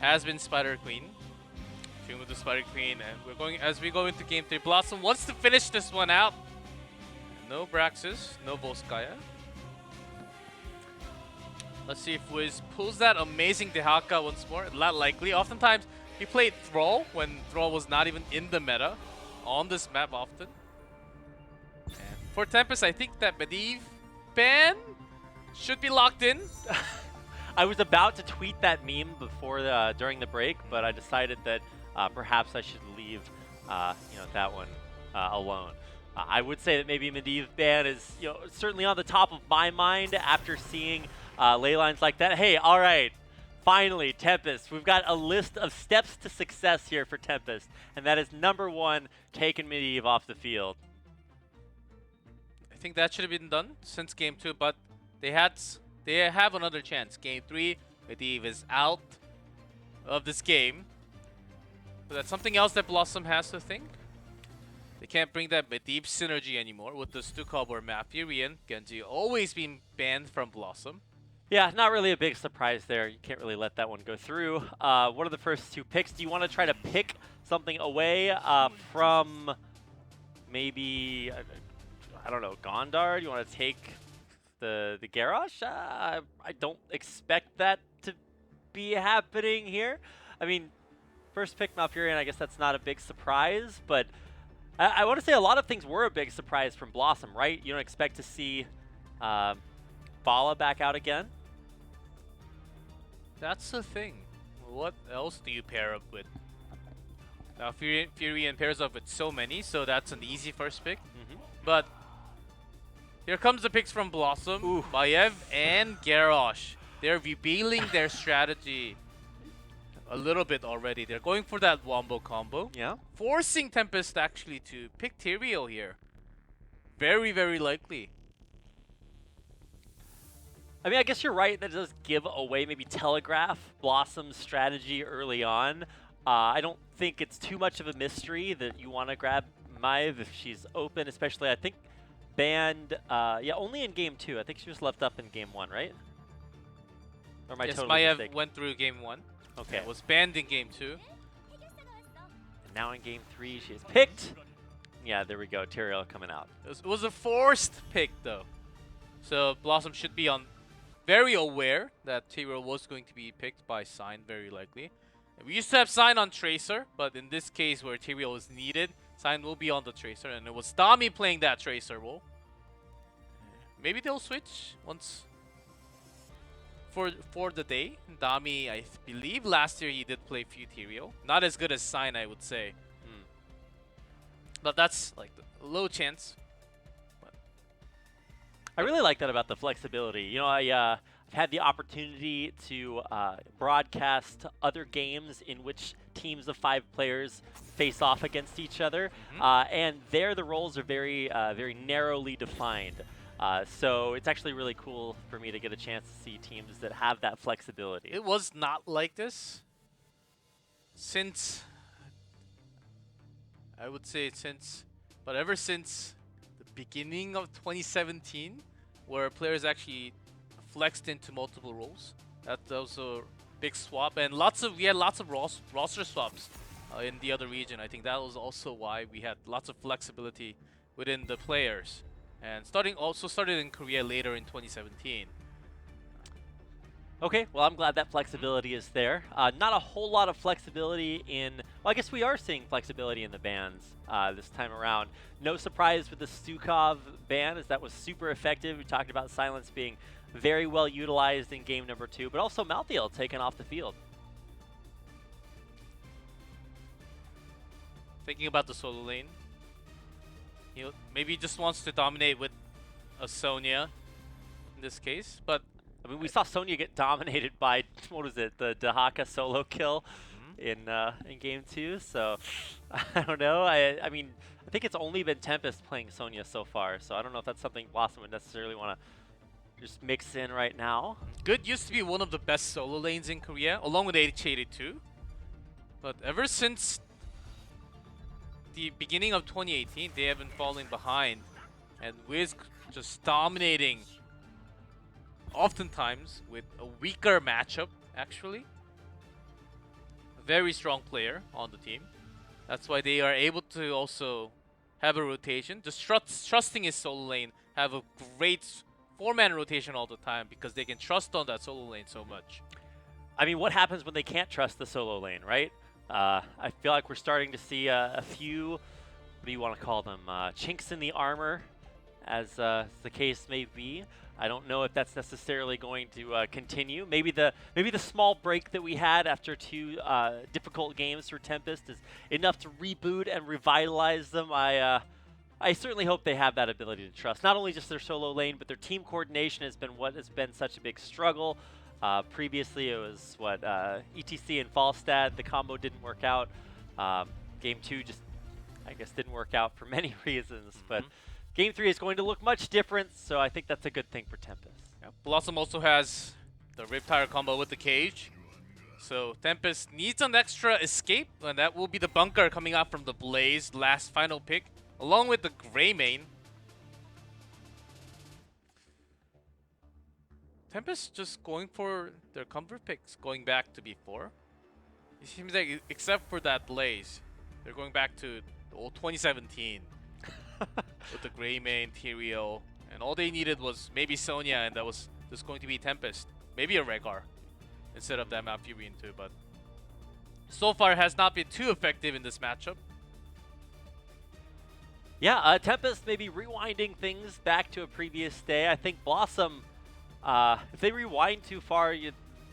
has been Spider Queen. Team with the Spider Queen, and we're going as we go into game 3. BlossoM wants to finish this one out. No Braxis, no Volskaya. Let's see if Wiz pulls that amazing Dehaka once more. Not likely. Oftentimes, he played Thrall when Thrall was not even in the meta on this map often. And for Tempest, I think that Medivh ban should be locked in. I was about to tweet that meme before during the break, but I decided that perhaps I should leave that one alone. I would say that maybe Medivh ban is certainly on the top of my mind after seeing ley lines like that. Hey, all right, finally, Tempest. We've got a list of steps to success here for Tempest, and that is number 1, taking Medivh off the field. I think that should have been done since game 2, but they have another chance. Game 3, Medivh is out of this game. So that's something else that BlossoM has to think. They can't bring that Medivh synergy anymore with the Stukov or Mafurian. Genji always been banned from BlossoM. Yeah, not really a big surprise there. You can't really let that one go through. What are the first 2 picks? Do you want to try to pick something away from maybe, I don't know, Gondar? Do you want to take the Garrosh? I don't expect that to be happening here. I mean, first pick Malfurion, I guess that's not a big surprise, but I want to say a lot of things were a big surprise from BlossoM, right? You don't expect to see Bala back out again? That's the thing. What else do you pair up with? Now, Furion pairs up with so many, so that's an easy first pick. But here comes the picks from BlossoM, Maiev, and Garrosh. They're revealing their strategy a little bit already. They're going for that wombo combo. Yeah. Forcing Tempest actually to pick Tyrael here. Very, very likely. I mean, I guess you're right. That does give away, maybe telegraph BlossoM's strategy early on. I don't think it's too much of a mystery that you want to grab Maiev if she's open, especially, I think, banned, only in game 2. I think she was left up in game 1, right? Or am I totally Maiev mistaken? went through game 1. Okay. Yeah, was banned in game 2. And now in game 3, she is picked. Yeah, there we go. Tyrael coming out. It was a forced pick, though. So BlossoM should be very aware that Tyrael was going to be picked by Sign, very likely. And we used to have Sign on Tracer, but in this case where Tyrael is needed, Sign will be on the Tracer, and it was Dami playing that Tracer role. Maybe they'll switch once for the day. Dami, I believe last year he did play few Tyrael. Not as good as Sign, I would say. But that's like a low chance. I really like that about the flexibility. You know, I've had the opportunity to broadcast other games in which teams of 5 players face off against each other, and there the roles are very, very narrowly defined. So it's actually really cool for me to get a chance to see teams that have that flexibility. It was not like this since, I would say but ever since the beginning of 2017, where players actually flexed into multiple roles. That was a big swap, and we had lots of roster swaps in the other region. I think that was also why we had lots of flexibility within the players, and started in Korea later in 2017. Okay, well, I'm glad that flexibility is there. Not a whole lot of flexibility in... Well, I guess we are seeing flexibility in the bans this time around. No surprise with the Stukov ban, as that was super effective. We talked about Silence being very well utilized in game number 2, but also Malthael taken off the field. Thinking about the solo lane, maybe he just wants to dominate with a Sonya in this case, but I mean, we saw Sonya get dominated by, what was it, the Dehaka solo kill in game 2, so I don't know. I mean, I think it's only been Tempest playing Sonya so far, so I don't know if that's something BlossoM would necessarily want to just mix in right now. Good used to be one of the best solo lanes in Korea, along with HG82. But ever since the beginning of 2018, they have been falling behind, and Wiz just dominating, oftentimes with a weaker matchup, actually. very strong player on the team. That's why they are able to also have a rotation. Just trusting his solo lane, have a great 4-man rotation all the time because they can trust on that solo lane so much. I mean, what happens when they can't trust the solo lane, right? I feel like we're starting to see a few, what do you want to call them, chinks in the armor, as the case may be. I don't know if that's necessarily going to continue. Maybe the small break that we had after 2 difficult games for Tempest is enough to reboot and revitalize them. I certainly hope they have that ability to trust not only just their solo lane, but their team coordination has been what has been such a big struggle. Previously, it was what ETC and Falstad. The combo didn't work out. Game 2 just, I guess, didn't work out for many reasons, but. Game 3 is going to look much different, so I think that's a good thing for Tempest. Yeah. BlossoM also has the Riptire combo with the cage. So Tempest needs an extra escape, and that will be the bunker coming out from the Blaze, last final pick, along with the Grey main. Tempest just going for their comfort picks, going back to before. It seems like, except for that Blaze, they're going back to the old 2017. With the Grey main, Tyrael, and all they needed was maybe Sonya, and that was just going to be Tempest. Maybe a Rehgar instead of that Malfurion too, but so far has not been too effective in this matchup. Yeah, Tempest maybe rewinding things back to a previous day. I think BlossoM, if they rewind too far,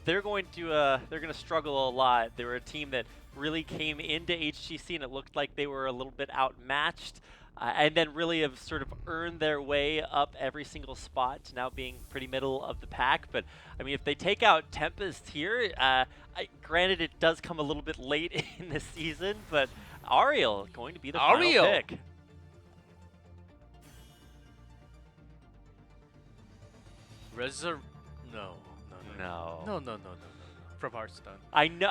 they're going to struggle a lot. They were a team that really came into HGC and it looked like they were a little bit outmatched. And then really have sort of earned their way up every single spot to now being pretty middle of the pack. But, I mean, if they take out Tempest here, granted it does come a little bit late in the season, but Ariel going to be the final pick. No. From Hearthstone. I know.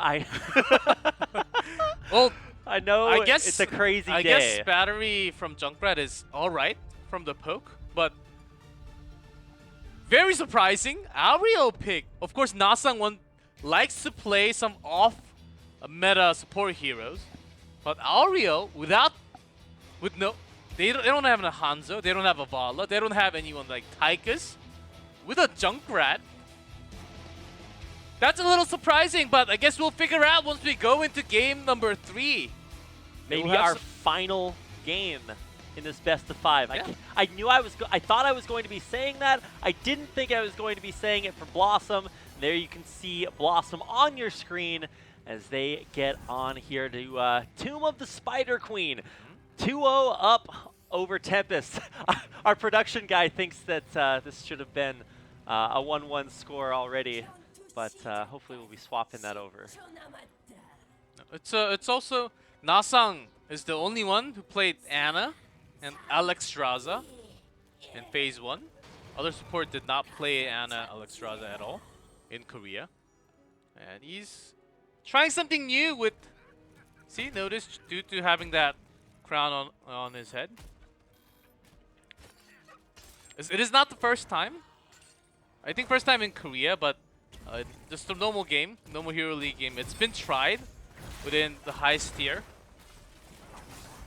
Well, I know. I guess it's a crazy day. I guess Battery from Junkrat is all right from the poke, but very surprising. Ariel pick. Of course, Nasang likes to play some off-meta support heroes, but Ariel they don't have a Hanzo, they don't have a Vala, they don't have anyone like Tychus with a Junkrat. That's a little surprising, but I guess we'll figure out once we go into game number 3. Maybe our final game in this best of 5. Yeah. I thought I was going to be saying that. I didn't think I was going to be saying it for BlossoM. There you can see BlossoM on your screen as they get on here to Tomb of the Spider Queen. 2-0 up over Tempest. Our production guy thinks that this should have been a 1-1 score already. But hopefully we'll be swapping that over. It's also Nasang is the only one who played Ana and Alexstrasza in Phase 1. Other support did not play Ana Alexstrasza at all in Korea. And he's trying something new with, see, notice, due to having that crown on his head. It is not the first time. I think first time in Korea, but just a normal game, normal Hero League game. It's been tried within the highest tier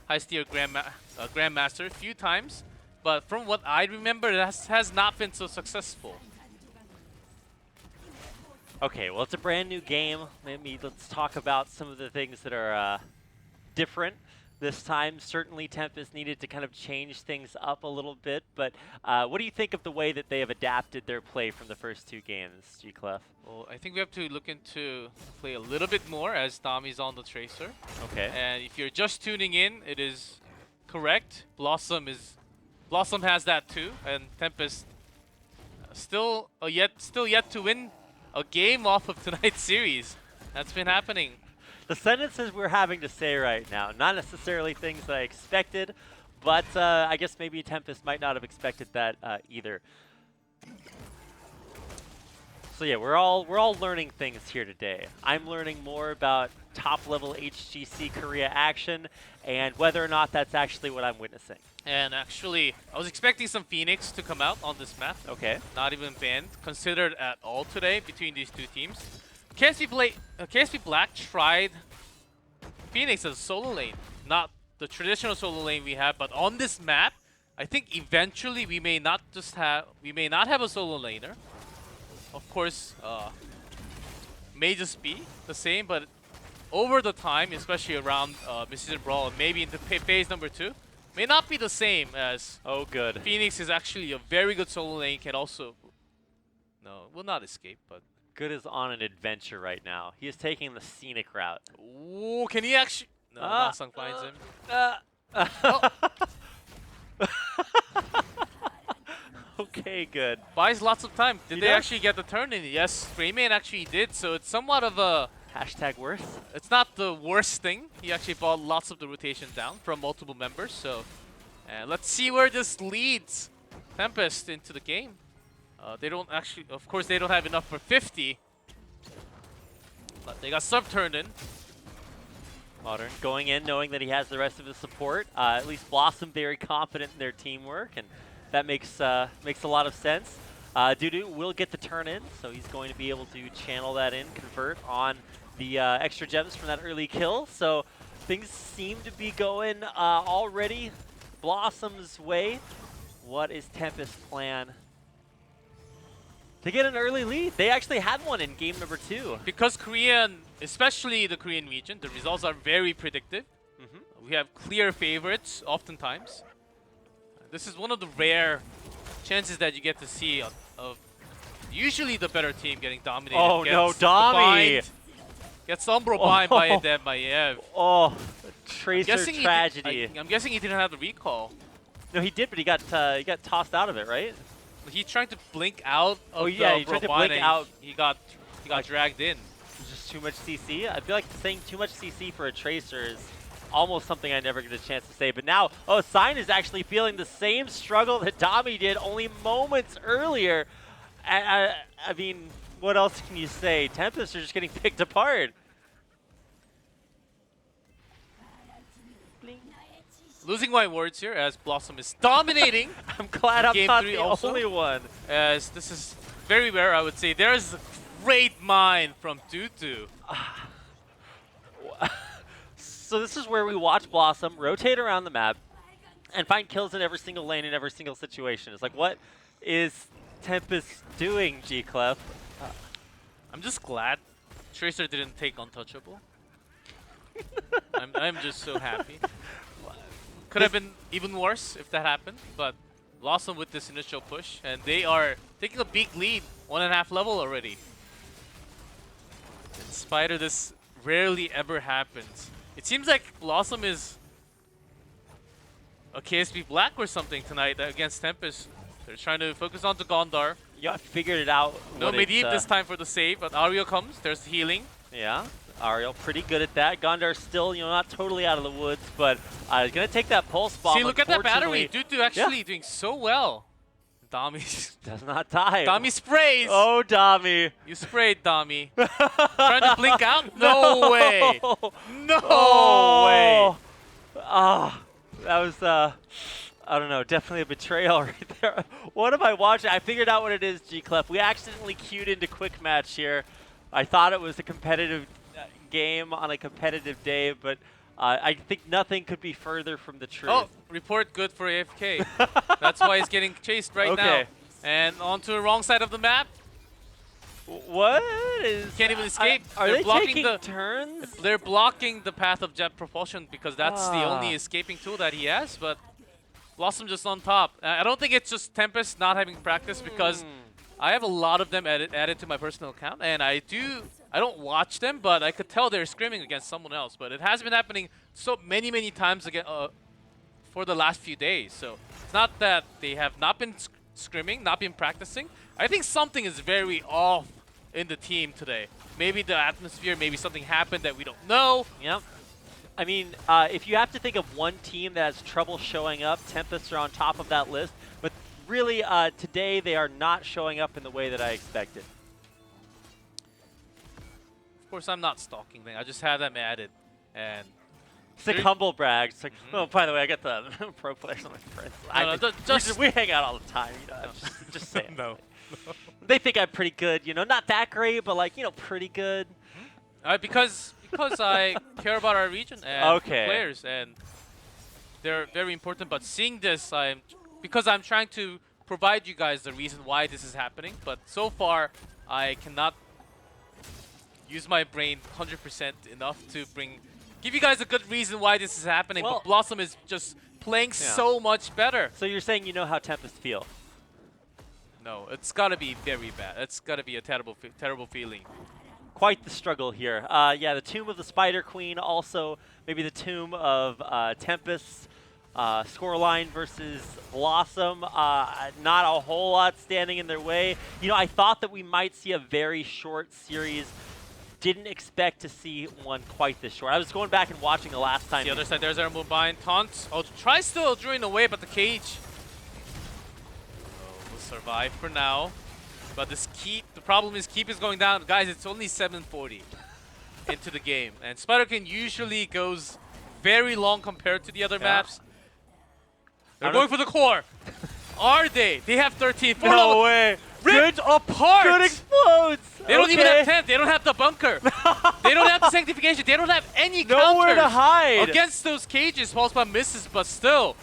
Grandmaster a few times, but from what I remember, it has not been so successful. Okay, well, it's a brand new game. Let's talk about some of the things that are different this time. Certainly Tempest needed to kind of change things up a little bit, but what do you think of the way that they have adapted their play from the first 2 games, G-Clef? Well, I think we have to look into play a little bit more as Tommy's on the Tracer. Okay. And if you're just tuning in, it is correct. BlossoM has that too, and Tempest still yet to win a game off of tonight's series. That's been happening. The sentences we're having to say right now, not necessarily things that I expected, but I guess maybe Tempest might not have expected that either. So yeah, we're all learning things here today. I'm learning more about top-level HGC Korea action and whether or not that's actually what I'm witnessing. And actually, I was expecting some Phoenix to come out on this map. Okay. Not even banned, considered at all today between these two teams. KSP Black tried Phoenix as a solo lane, not the traditional solo lane we have, but on this map, I think eventually we may not have a solo laner. Of course, may just be the same, but over the time, especially around mid-season brawl, and maybe into phase number 2, may not be the same as. Oh, good. Phoenix is actually a very good solo lane. Can also, no, will not escape, but. Good is on an adventure right now. He is taking the scenic route. Ooh, can he actually? No, Nasung finds him. Okay, good. Buys lots of time. Did He they does. actually get the turn in? Yes, Rayman actually did. So it's somewhat of a. Hashtag worse. It's not the worst thing. He actually bought lots of the rotation down from multiple members. So, let's see where this leads Tempest into the game. They don't actually, of course, they don't have enough for 50. But they got sub turned in. Modern going in knowing that he has the rest of his support. At least BlossoM very confident in their teamwork, and that makes a lot of sense. Dudu will get the turn in, so he's going to be able to channel that in, convert on the extra gems from that early kill. So things seem to be going already BlossoM's way. What is Tempest's plan to get an early lead? They actually had one in game number 2. Because Korean, especially the Korean region, the results are very predictive. We have clear favorites oftentimes. This is one of the rare chances that you get to see of usually the better team getting dominated. Oh no, Dami! Gets Umbro bind by Maiev. Oh, Tracer tragedy. I'm guessing he didn't have the recall. No, he did, but he got tossed out of it, right? He tried to blink out of he tried Umbro to bind blink and out. He got dragged in. Just too much CC. I feel like saying too much CC for a Tracer is almost something I never get a chance to say. But now, Sign is actually feeling the same struggle that Dami did only moments earlier. I mean, what else can you say? Tempest are just getting picked apart. Losing my words here as BlossoM is dominating. I'm glad I'm Game not 3 the also, only one. As this is very rare, I would say. There is a great mind from Tutu. So this is where we watch BlossoM rotate around the map and find kills in every single lane in every single situation. It's like, what is Tempest doing, G-Clef? I'm just glad Tracer didn't take Untouchable. I'm just so happy. Could have been even worse if that happened, but BlossoM with this initial push, and they are taking a big lead, 1.5 level already. In spite of this, rarely ever happens. It seems like BlossoM is a KSP Black or something tonight against Tempest. They're trying to focus on the Gondar. Yeah, I figured it out. No Medivh this time for the save, but Ario comes. There's healing. Yeah, Ariel pretty good at that. Gondar still, not totally out of the woods, but he's going to take that pulse bomb. See, look at that battery. Tutu actually doing so well. Dami does not die. Dami sprays. Oh, Dami. You sprayed, Dami. Trying to blink out? No way. No way. Ah, that was, I don't know, definitely a betrayal right there. What am I watching? I figured out what it is, G-Clef. We accidentally queued into quick match here. I thought it was a competitive game on a competitive day, but I think nothing could be further from the truth. Oh, report good for AFK. That's why he's getting chased right now. And onto the wrong side of the map. What is... Can't even escape. Are They're they blocking taking turns? They're blocking the path of jet propulsion because that's the only escaping tool that he has, but BlossoM just on top. I don't think it's just Tempest not having practice because I have a lot of them added to my personal account, and I don't watch them, but I could tell they're screaming against someone else. But it has been happening so many times again for the last few days. So it's not that they have not been scrimming, not been practicing. I think something is very off in the team today. Maybe the atmosphere, maybe something happened that we don't know. Yep. I mean, if you have to think of one team that has trouble showing up, Tempest are on top of that list. But really, today they are not showing up in the way that I expected. Of course, I'm not stalking them. I just have them added. And it's like humble brag. It's like, oh, by the way, I got the pro players on my friends. We hang out all the time. Just saying. No. They think I'm pretty good. Not that great, but like, pretty good. Because because I care about our region and the Okay. players, and they're very important. But seeing this, because I'm trying to provide you guys the reason why this is happening. But so far, I cannot use my brain 100% enough to give you guys a good reason why this is happening. Well, but BlossoM is just playing so much better. So you're saying you know how Tempest feel? No, it's gotta be very bad. It's gotta be a terrible feeling. Quite the struggle here. Yeah, the Tomb of the Spider Queen, also maybe the Tomb of Tempest. Scoreline versus BlossoM, not a whole lot standing in their way. You know, I thought that we might see a very short series. Didn't expect to see one quite this short. I was going back and watching the last time. The other side, there's our Mubine. Taunt. Oh, tries still drawing away, but the cage will survive for now. But this keep, the problem is keep is going down. Guys, it's only 7:40 into the game. And Spider-King usually goes very long compared to the other maps. They're going for the core. Are they? They have 13. No way. Ripped apart. Good explodes. They don't even have 10. They don't have the bunker. They don't have the sanctification. They don't have any Nowhere counters to hide against those cages. Pulse Bomb misses, but still.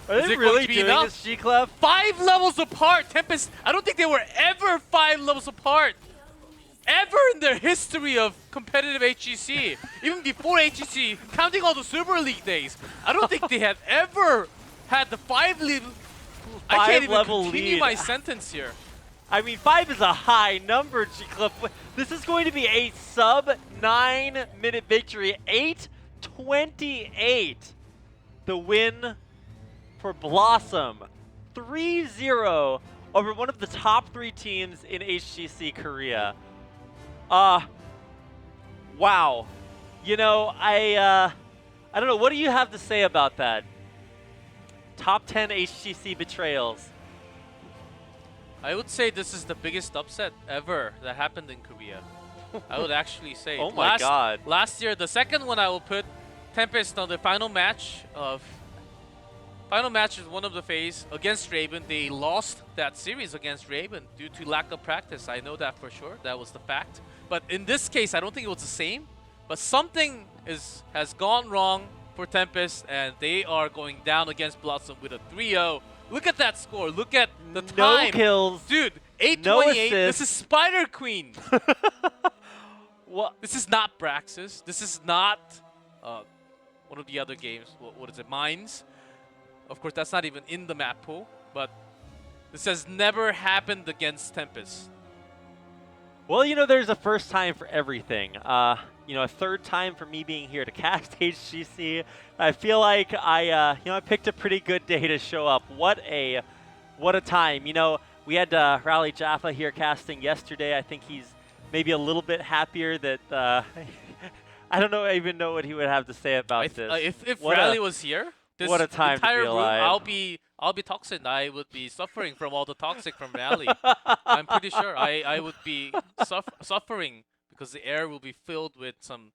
Are they really doing this, G-Clef? 5 levels apart. Tempest, I don't think they were ever 5 levels apart. Ever in their history of competitive HGC. Even before HGC, counting all the Super League days, I don't think they have ever had the 5 level. I can't even continue lead. my sentence here. I mean, 5 is a high number, G-Clef. This is going to be a sub-9-minute victory. 8:28. The win for BlossoM. 3-0 over one of the top 3 teams in HGC Korea. Wow. You know, I don't know. What do you have to say about that? Top 10 HGC betrayals. I would say this is the biggest upset ever that happened in Korea. I would actually say. Oh my god. Last year, the second one I will put Tempest on the final match of... Final match is one of the phase against Raven. They lost that series against Raven due to lack of practice. I know that for sure. That was the fact. But in this case, I don't think it was the same. But something has gone wrong for Tempest, and they are going down against BlossoM with a 3-0. Look at that score. Look at the time. No kills. Dude, 8:28. No This is Spider Queen. What? This is not Braxis. This is not one of the other games. What is it? Mines. Of course, that's not even in the map pool, but this has never happened against Tempest. Well, you know, there's a first time for everything. You know, a third time for me being here to cast HGC. I feel like I picked a pretty good day to show up. What a time. You know, we had Rally Jaffa here casting yesterday. I think he's maybe a little bit happier that I don't even know what he would have to say about this. If Rally was here, this what a time entire to be alive. room, I'll be toxic. I would be suffering from all the toxic from Rally. I'm pretty sure I would be suffering because the air will be filled with some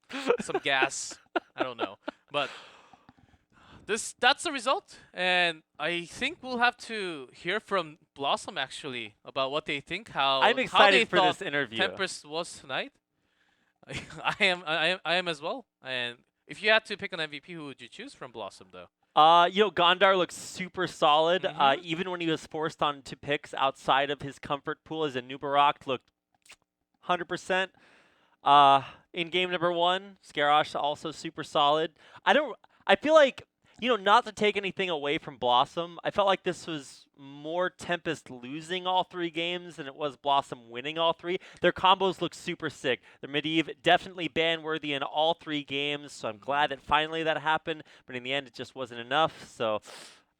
gas. I don't know, but that's the result, and I think we'll have to hear from BlossoM actually about what they think. I'm excited for this interview. Tempest was tonight. I am as well. And if you had to pick an MVP, who would you choose from BlossoM though? You know, Gondar looks super solid. Even when he was forced onto picks outside of his comfort pool as a Nubarak, looked 100%. In game number 1, Skarash also super solid. I feel like, you know, not to take anything away from BlossoM, I felt like this was more Tempest losing all 3 games than it was BlossoM winning all 3. Their combos look super sick. Their Medivh definitely ban-worthy in all 3 games, so I'm glad that finally that happened, but in the end it just wasn't enough. So,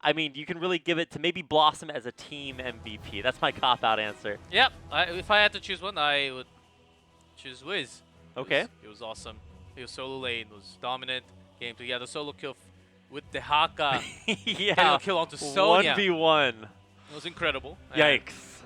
I mean, you can really give it to maybe BlossoM as a team MVP. That's my cop-out answer. Yep, if I had to choose one, I would choose Wiz. Okay. It was awesome. He was solo lane, was dominant. Game 2, yeah, the solo kill with the Haka. Yeah. Getting a kill onto Sonya. 1v1. It was incredible. Yikes.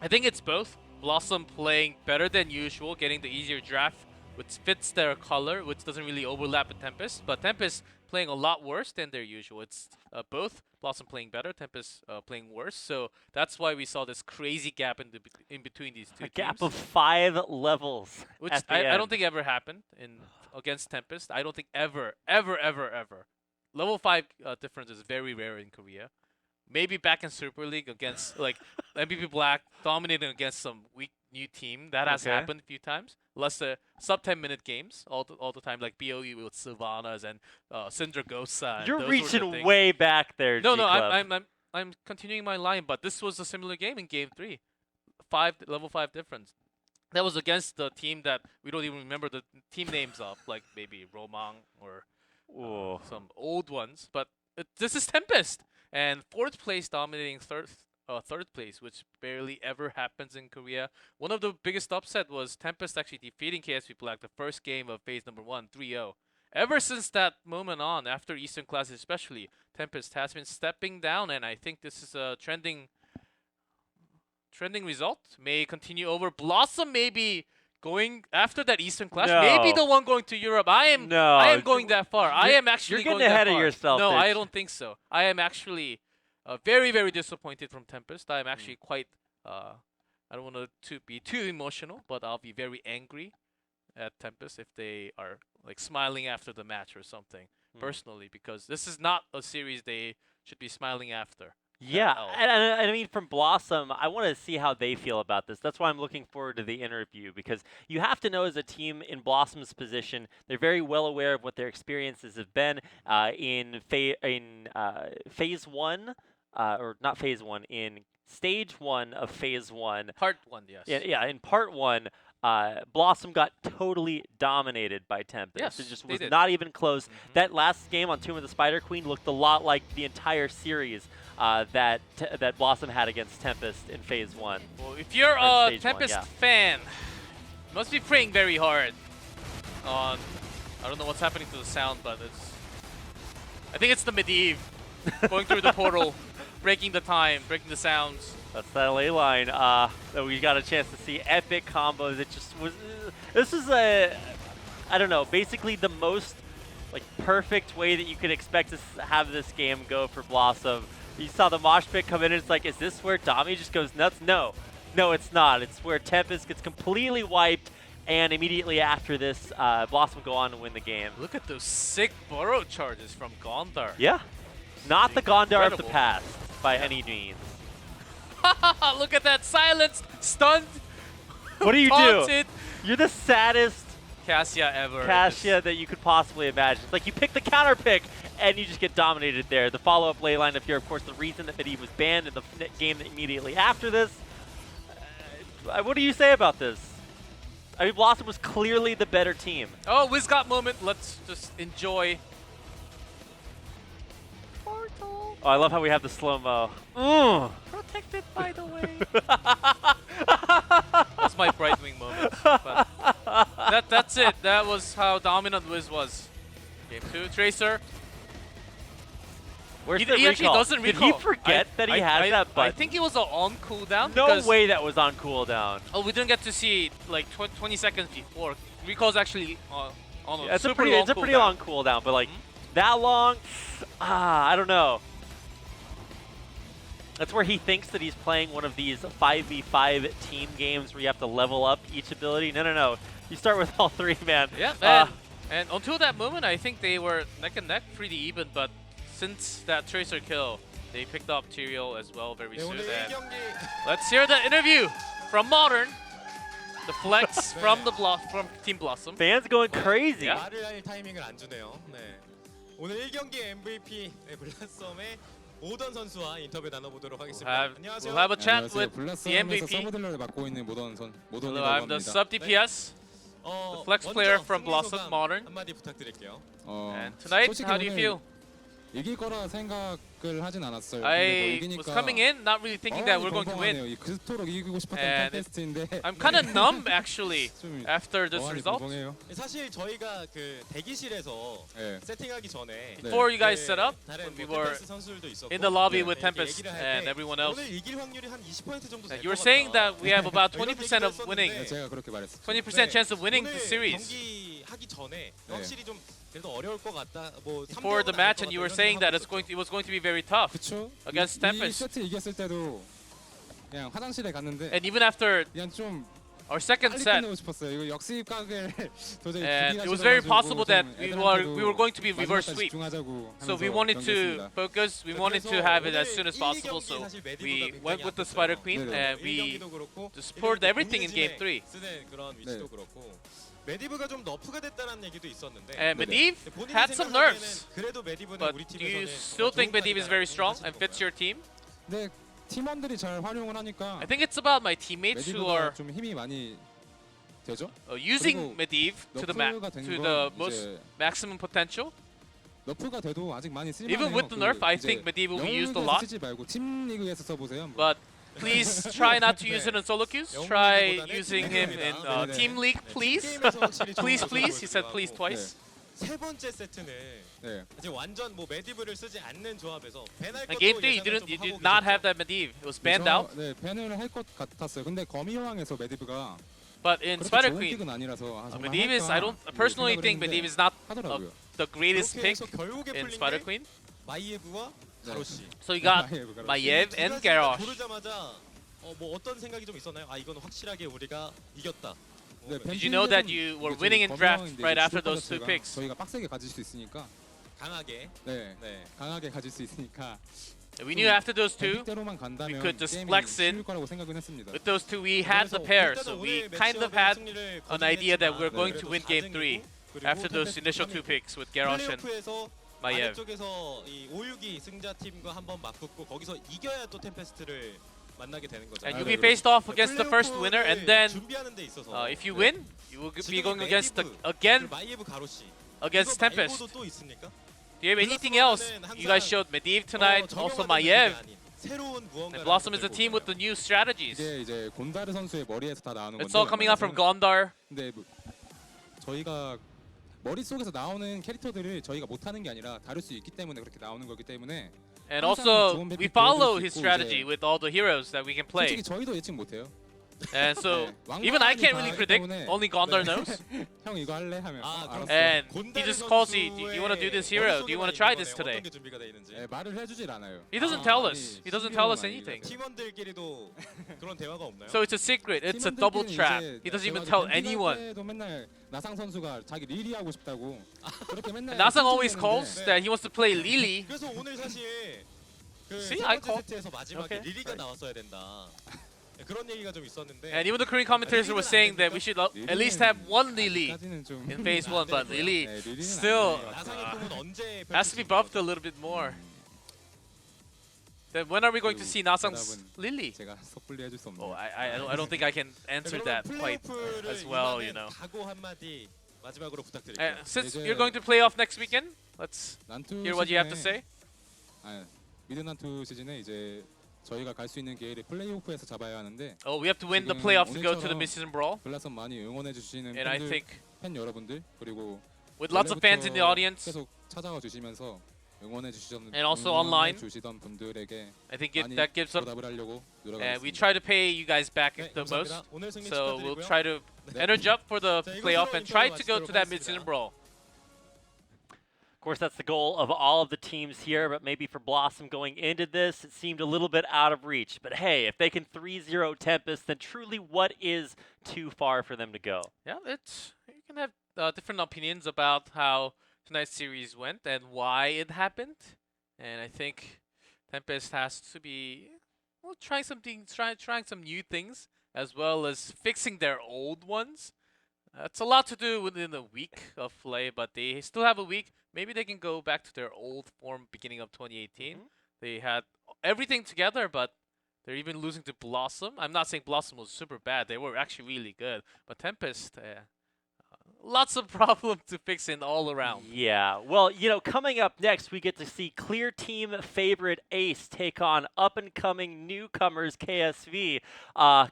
I think it's both. BlossoM playing better than usual, getting the easier draft, which fits their color, which doesn't really overlap with Tempest. But Tempest playing a lot worse than their usual. It's both BlossoM playing better, Tempest playing worse. So that's why we saw this crazy gap in between these two A teams. gap of 5 levels. Which at the I don't end. think ever happened against Tempest. I don't think ever. Level 5 difference is very rare in Korea. Maybe back in Super League against like MVP Black dominating against some weak new team. That has Okay. happened a few times. Less sub 10-minute games all the time, like BOE with Sylvanas and Syndragosa. You're those sorts of reaching things. way back there, No, G-Club. I'm continuing my line, but this was a similar game in Game 3. Level 5 difference. That was against the team that we don't even remember the team names of, like maybe Romang or Ooh. some old ones. But this is Tempest, and 4th place dominating third place, which barely ever happens in Korea. One of the biggest upset was Tempest actually defeating KSP Black the first game of phase number 1, 3-0. Ever since that moment on, after Eastern Classes especially, Tempest has been stepping down, and I think this is a trending result. May continue over. BlossoM maybe going after that Eastern Clash. No. Maybe the one going to Europe. I am going that far. I am actually getting going ahead that of far. yourself No, there. I don't think so. I am actually very, very disappointed from Tempest. I am actually quite I don't want to be too emotional, but I'll be very angry at Tempest if they are like smiling after the match or something personally, because this is not a series they should be smiling after. Yeah, all. and I mean, from BlossoM, I want to see how they feel about this. That's why I'm looking forward to the interview, because you have to know, as a team in BlossoM's position, they're very well aware of what their experiences have been in phase 1, or not phase 1, in stage 1 of phase 1. Part 1, yes. Yeah, in part 1, BlossoM got totally dominated by Tempest. Yes, it just they was did. not even close. That last game on Tomb of the Spider Queen looked a lot like the entire series that BlossoM had against Tempest in phase 1. Well, if you're Or a stage Tempest 1, yeah. fan, you must be praying very hard on. I don't know what's happening to the sound, but I think it's the Medivh going through the portal, breaking the time, breaking the sounds. That's that ley line that we got a chance to see. Epic combos. It just was. This is I don't know, basically the most like perfect way that you could expect to have this game go for BlossoM. You saw the mosh pit come in, and it's like, is this where Dami just goes nuts? No, it's not. It's where Tempest gets completely wiped, and immediately after this, BlossoM go on to win the game. Look at those sick burrow charges from Gondar. Yeah, not the Gondar of the Incredible. past by any means. Look at that, silenced, stunned, What do you do? taunted. You're the saddest Cassia ever. Cassia that you could possibly imagine. It's like you pick the counter pick, and you just get dominated there. The follow-up ley line up here, of course, the reason that Medivh was banned in the game immediately after this. What do you say about this? I mean, BlossoM was clearly the better team. Oh, WizGot moment. Let's just enjoy. Portal. Oh, I love how we have the slow-mo. Protected by the way. That's my Brightwing moment. But that's it. That was how dominant Wiz was. Game 2, Tracer. Where's He the actually recall? doesn't Did recall. he forget that he has that I button? think it was on cooldown. No because, way that was on cooldown. Oh, we didn't get to see like 20 seconds before. Recall's actually on a Yeah, it's a super pretty, long it's a pretty cooldown. long cooldown, but like that long, I don't know. That's where he thinks that he's playing one of these 5v5 team games where you have to level up each ability. No. You start with all 3, man. Yeah, and until that moment, I think they were neck and neck, pretty even. But since that Tracer kill, they picked up Tyrael as well very soon. And let's hear the interview from Modern, the flex from Team BlossoM. Fans going crazy. Yeah. 말을 할 타이밍을 안 주네요. 네. 오늘 1경기 MVP 블라썸의 오던 선수와 인터뷰 나눠보도록 하겠습니다. 안녕하세요. We'll have a chat with the 블라썸에서 MVP. 서브딜러를 맡고 있는 Hello, 모던이라고 I'm the 합니다. sub DPS. the flex player from BlossoM Modern. 한마디 부탁드릴게요. And tonight, 솔직히 how do you 오늘 feel? 이길 거라 생각을 하진 않았어요. I 근데 뭐 was coming in not really thinking that we're going to win. 벙벙하네요. 그토록 이기고 싶었던 And 템페스트인데 I'm kind of numb actually 좀 after this 어안이 result. 벙벙해요. 사실 저희가 그 대기실에서 네. 세팅하기 전에 Before you guys set up, 다른 when we 뭐 were 템페스트 선수들도 있었고 in the lobby 네, with 이렇게 Tempest 얘기를 할 and 때 everyone else, 오늘 이길 확률이 한 20% 정도 될 you were 것 saying 같다. that we have about 이런 20% of 얘기를 winning, 했었는데 제가 그렇게 말했어요. 20% chance of winning 오늘 the series. 경기 하기 전에 확실히 좀 그래도 어려울 것 같다. 뭐 Before the match, and you were saying that it was going to be very tough. 그쵸? Against 이 Tempest. 세트 이겼을 때도 그냥 화장실에 갔는데 And even after 그냥 좀 our second 빨리 set, 끝내고 싶었어요. 이거 역습 각을 도저히 and 보기가 it was very 싫어가지고 possible that 좀 we were going to be 애들한테도 reverse 마지막까지 sweep. 집중하자고 So we 하면서 wanted to 경기했습니다. focus, we wanted to have it as soon as possible. So we went with the Spider Queen, and we just poured everything in Game 3. 쓰는 그런 위치도 그렇고 메디브가 좀 너프가 됐다는 얘기도 있었는데 And 네네. Medivh 본인이 had some 생각하기에는 nerves, 그래도 메디브는 but 우리 do you 팀에서는 still think Medivh is very strong and fits your team? 근데 팀원들이 잘 활용을 하니까 I think it's about my teammates who are 메디브가 좀 힘이 많이 되죠. using 그리고 Medivh to the 너프가 된 to 건 the most 이제 maximum potential. 너프가 돼도 아직 많이 쓸만해요. Even with the nerf, I think Medivh will be used a lot. 쓰지 말고 팀 리그에서 써보세요. 한번. But please try not to use it in solo queues. Try using him in 네네. team league, please. 게임에서 확실히 좋은 Please, 모습을 please. He said 보여주기도 please 하고. twice. 세 번째 세트는 네. 이제 완전 뭐 메디브를 쓰지 않는 조합에서 밴할 And 것도 game 3, 예상을 좀 you did 하고 not 계셨죠. have that Medivh. It was banned out. 네, 밴을 할 것 같았어요. 근데 거미호왕에서 메디브가 But in 그렇게 Spider 좋은 Queen, 픽은 아니라서 정말 Medivh is, I don't personally think Medivh is not 하더라고요. the greatest 그렇게 pick 해서 결국에 in 풀린 Spider 게 Queen. 마이예브와 네. 가로시. So you got 마이예브, Maiev 두 and 가지가 Garrosh. 고르자마자 뭐 어떤 생각이 좀 있었나요? 아 이거는 확실하게 우리가 이겼다. 네, Did you know that you were winning in draft right after those two picks? 저희가 빡세게 가질 수 있으니까 강하게. 네, 네. 강하게 가질 수 있으니까 We knew after those two, 픽대로만 간다면 we could just 게임이 flex in. 쉬울 거라고 생각은 했습니다. with those two, we had the pair. So we kind of had an idea that we were going to win game 3 after those initial two picks with Garrosh and 플레이오프에서 Maiev. 아래쪽에서 이 5-6이 승자 팀과 한번 맞붙고 거기서 이겨야 또 템페스트를 만나게 되는 거죠. And you'll be faced off against the first winner, and then 준비하는 데 있어서 if you win, you will be going against 메디브, again 마이예브 가로시. against 이거 말고도 Tempest. 또 있습니까? Do you have anything else? You guys showed Medivh tonight, also Maiev. 새로운 And BlossoM is the team with the new strategies. 이게 이제 곤다르 선수의 머리에서 다 나오는 건데 It's all coming out from Gondar. 근데 뭐 저희가 머릿속에서 나오는 캐릭터들을 저희가 못하는 게 아니라 다룰 수 있기 때문에 그렇게 나오는 거기 때문에 And 항상 also, 좋은 we 맵을 follow 보여줄 수 his 있고 strategy 이제 with all the heroes that we can play. 솔직히 저희도 예측 못해요. And so, 네, even I can't 왕관이 really 다 predict, 하기 때문에 only Gondar 네. knows. 형 이거 할래 하면 알았어. And he just calls you, do you want to do this hero? Do you want to try this today? 어떤 게 준비가 돼 있는지. 네, 말을 해주질 않아요. He doesn't tell 아니, us. He doesn't tell us 신비로운 anything. 아이라서. 팀원들끼리도 그런 대화가 없나요? So it's a secret. It's a double 팀원들끼리는 trap. 이제 He doesn't even 제가 tell 밴딩 할 anyone. 때도 맨날 나상 선수가 자기 릴리 하고 싶다고 그렇게 맨날 Nasang always 칭찬했는데 calls that he wants to play Lily. 그래서 오늘 사실 그 See, 세 I 번째 call. 세트에서 마지막에 Okay. 리리가 나왔어야 된다. 네, 그런 얘기가 좀 있었는데. And even the Korean commentators were saying that we should at least have one Lily 까지는 좀 in phase 1, but Lily 네, 릴리는 still 안 돼요. 나상의 꿈은 언제 has to be buffed a little bit more. Then when are we going to see Nasang's Lily? 제가 섣불리 해줄 수 없네요. Oh, I don't think I can answer that quite as well, you know. 각오 한마디 마지막으로 부탁드릴게요. Since 이제- you're going to play off next weekend, let's 난투 hear what you have to say. 미드 난투 시즌에 이제 저희가 갈 수 있는 기회를 플레이오프에서 잡아야 하는데 Oh, we have to win the 지금 playoffs to go to the 오늘처럼 mid-season brawl. 블라썸 많이 응원해 주시는 And I think 팬 여러분들 그리고 with lots of fans in the 원래부터 audience, 계속 찾아와 주시면서 응원해 주시던 And also online. 주시던 분들에게 I think 많이 that gives up. 보답을 하려고 And we 노력하겠습니다. try to pay you guys back 네, the most. 감사합니다. 오늘 승리 So we'll 축하드리고요. try to 네. energy up for the 자, 이것으로 playoff and try to go 인터뷰 to that 마치도록 mid-season 하겠습니다. brawl. Of course, that's the goal of all of the teams here, but maybe for BlossoM going into this, it seemed a little bit out of reach. But hey, if they can 3-0 Tempest, then truly what is too far for them to go? Yeah, it's you can have different opinions about how tonight's series went and why it happened. And I think Tempest has to be trying some new things as well as fixing their old ones. It's a lot to do within a week of play, but they still have a week. Maybe they can go back to their old form beginning of 2018. They had everything together, but they're even losing to BlossoM. I'm not saying BlossoM was super bad. They were actually really good. But Tempest, lots of problems to fix in all around. Yeah, well, you know, coming up next, we get to see clear team favorite Ace take on up-and-coming newcomers KSV.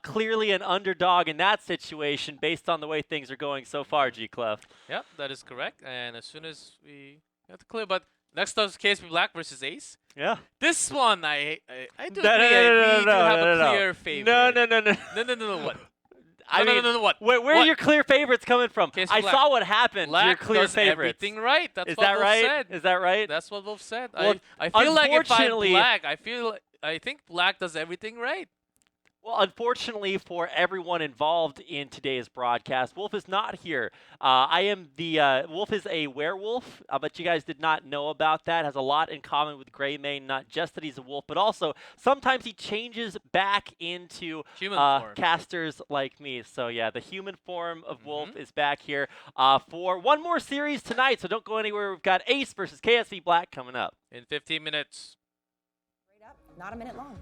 Clearly an underdog in that situation based on the way things are going so far, G-Clef. Yeah, that is correct. And as soon as we have to clear, but next up is KSB Black versus Ace. Yeah. This one, I do No, agree. no, no, We no, do no, have no, a no. clear favorite. No. No, what? I mean, no, what? Where What? are your clear favorites coming from? Okay, so I Black. saw what happened. to your Black clear does favorites. everything right. That's Is what that Wolf right? said. Is that right? That's what Wolf said. Well, I feel like if I'm unfortunately- Black, I think Black does everything right. Well, unfortunately for everyone involved in today's broadcast, Wolf is not here. I am the Wolf is a werewolf, but you guys did not know about that. Has a lot in common with Greymane, not just that he's a wolf, but also sometimes he changes back into Human form. casters like me. So yeah, the human form of Wolf Mhm. is back here for one more series tonight. So don't go anywhere. We've got Ace versus KSV Black coming up In 15 minutes. Straight up, not a minute long.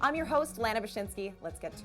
I'm your host, Lana Bashinsky. Let's get to